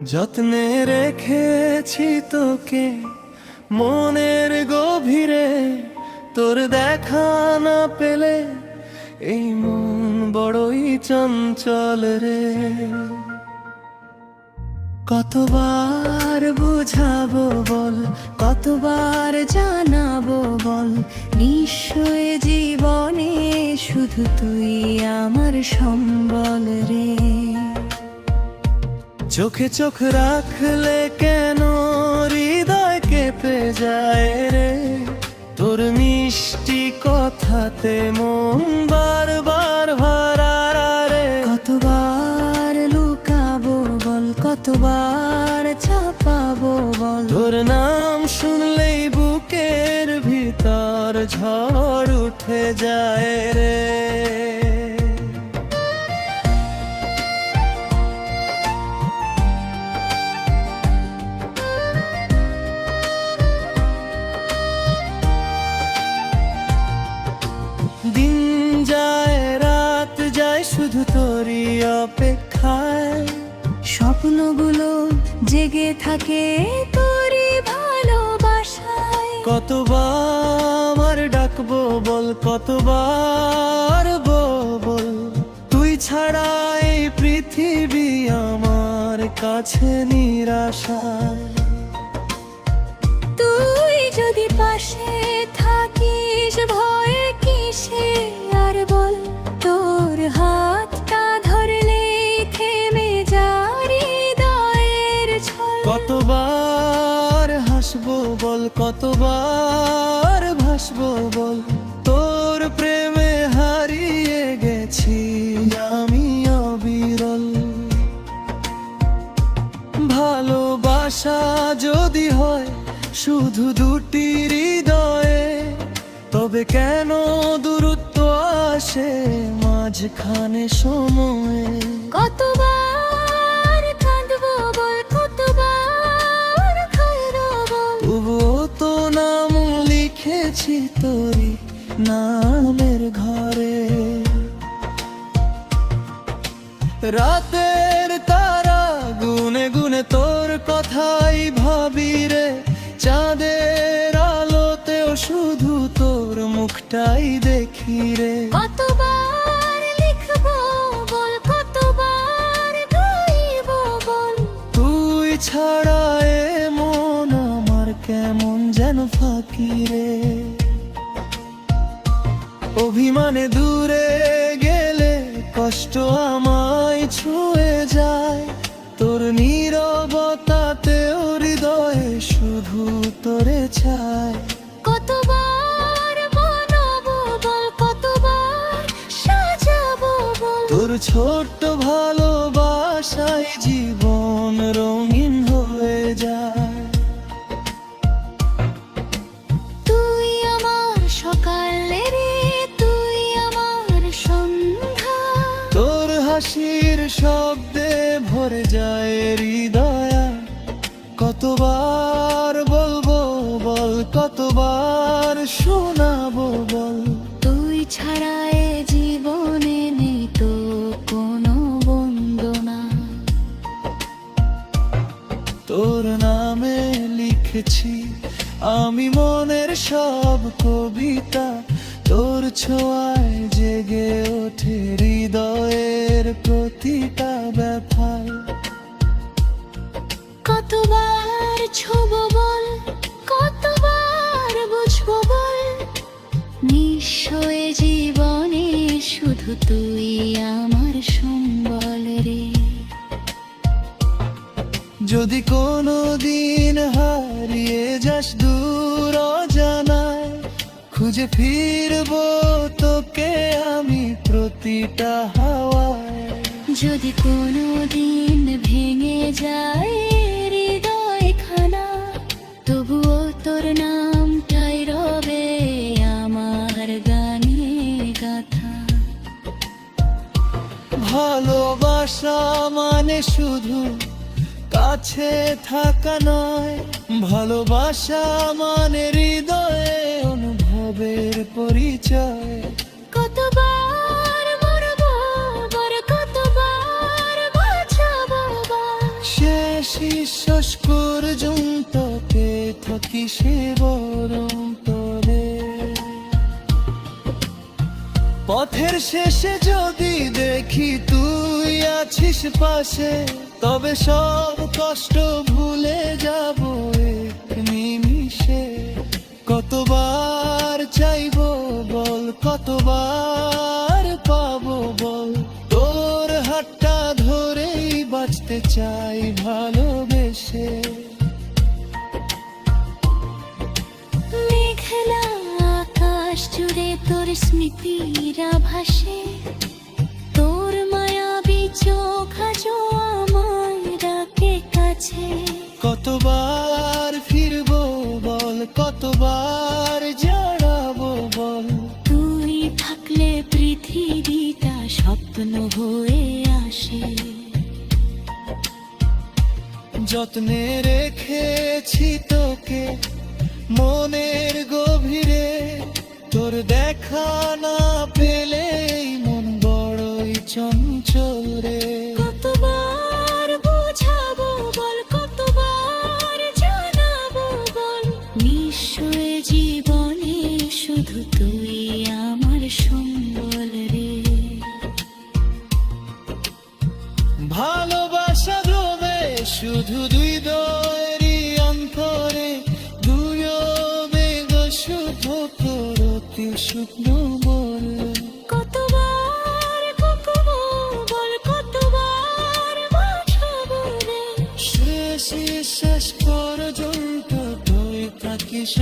যত্নে রেখেছি তোকে মনের গভীরে, তোর দেখা না পেলে এই মন বড়ই চঞ্চল রে। কতবার বুঝাবো বল, কতবার জানাবো বল, নিশ্চয় জীবনে শুধু তুই আমার সম্বল রে। চোখে চোখ রাখলে কেন হৃদয় কেঁপে যায় রে, তোর মিষ্টি কথাতে মন বারবার ভরা রে। কতবার লুকাবো বল, কতবার ছাপাবো বল, তোর নাম শুনলেই বুকের ভিতর ঝড় উঠে যায় রে। দিন যায় রাত যায় শুধু তোরই অপেক্ষায়, স্বপ্নগুলো জেগে থাকে তোরই ভালোবাসায়। কতবার ডাকবো বল, কতবার বল, তুই ছাড়া এই পৃথিবী আমার কাছে নিরাশা। তুই যদি পাশে থাকিস ভয়ে কিসে আর বল, তোর হাতটা ধরলে থেমে যায় হৃদয়ের ছল। কতবার হাসবো বল, কতবার ভাসবো বল, তোর প্রেমে হারিয়ে গেছি আমি অবিরল। ভালোবাসা যদি হয় শুধু দুটি হৃদয়ে, তবে কেন দূরত্ব আসে মাঝখানে সময়ে। কতবার কাঁদবো বল, কতবার কাঁদবো বল, তবুও তো নাম লিখেছি তোরই নামের ঘরে। রাতের তারা গুনে গুনে তোর কথাই ভাবি রে, চাঁদের আলোতেও শুধু তোর মুখটাই দেখি রে। কতবার লিখবো বল, কতবার গাইবো বল, তুই ছাড়া এ মন আমার কেমন যেন ফাঁকি রে। অভিমানে দূরে গেলে কষ্ট আমায় ছুঁয়ে যায়, তোর নীরবতাতেও হৃদয়ে শুধু তোরে চায়। কতবার বানাবো বল, কতবার সাজাবো বল, তোর ছোট্ট ভালোবাসায় জীবন রঙিন হয়ে যায়। তুই আমার সকালে রে, তুই আমার সন্ধ্যা, তোর হাসির শব্দে ভরে যায় হৃদয়। কতবার বলবো বল, কতবার শোনাবো বল, তুই ছাড়া এ জীবনে নেই তো কোনো বন্দনা। তোর নামে লিখেছি আমি মনের সব কবিতা, তোর ছোঁয়ায় জেগে ওঠে হৃদয়ের প্রতিটা ব্যথায়। কতবার ছোবো বল, কতবার বুঝবো বল, নিশ্চয় জীবনে শুধু তুই আমার সম্বল রে। যদি কোনো দিন হারিয়ে যাস দূর অজানায়, খুঁজে ফিরবো তোকে আমি প্রতিটা হাওয়ায়। যদি কোনো দিন ভেঙে যায় হৃদয় খানা, তবুও তোর নামটাই রবে আমার গানে গাথা। ভালোবাসা মানে শুধু কাছে থাকা নয়, ভালোবাসা মানে হৃদয়ে অনুভবের পরিচয়। কতবার মরবো বল, কতবার বাঁচাবো বল, শেষ শেষ পর্যন্ত কে থাকি সে বরং তোরে। পথের শেষে যদি দেখি তুই আছিস পাশে, তবে সব কষ্ট ভুলে যাব এক নিমিষে। কতবার চাইবো বল, কতবার পাবো বল, তোর হাতটা ধরেই বাঁচতে চাই ভালোবেসে। মেঘলা আকাশ জুড়ে তোর স্মৃতিরা ভাসে, তোর মায়াবী চোখ আজও আমায় ডাকে কাছে। কতবার ফিরবো বল, কতবার জড়াবো বল, তুই থাকলে পৃথিবীটা স্বপ্ন হয়ে আসে। যত্নে রেখেছি তোকে মনের গভীরে, তোর দেখা না পেলেই মন বড়ই চঞ্চল রে। কতবার বোঝাবো বল, কতবার জানাবো বল, নিশ্চয় জীবনে শুধু তুই আমার সম্বল রে। ভালোবাসা জমে শুধু দুই দয়েরই অন্তরে, দুয়ো বেগ শুধু তোর অতি শুকনো বল। কতবার কখবো বল, কতবার বাঁচাবো রে। শেষ পর্যন্ত তুই থাকিস।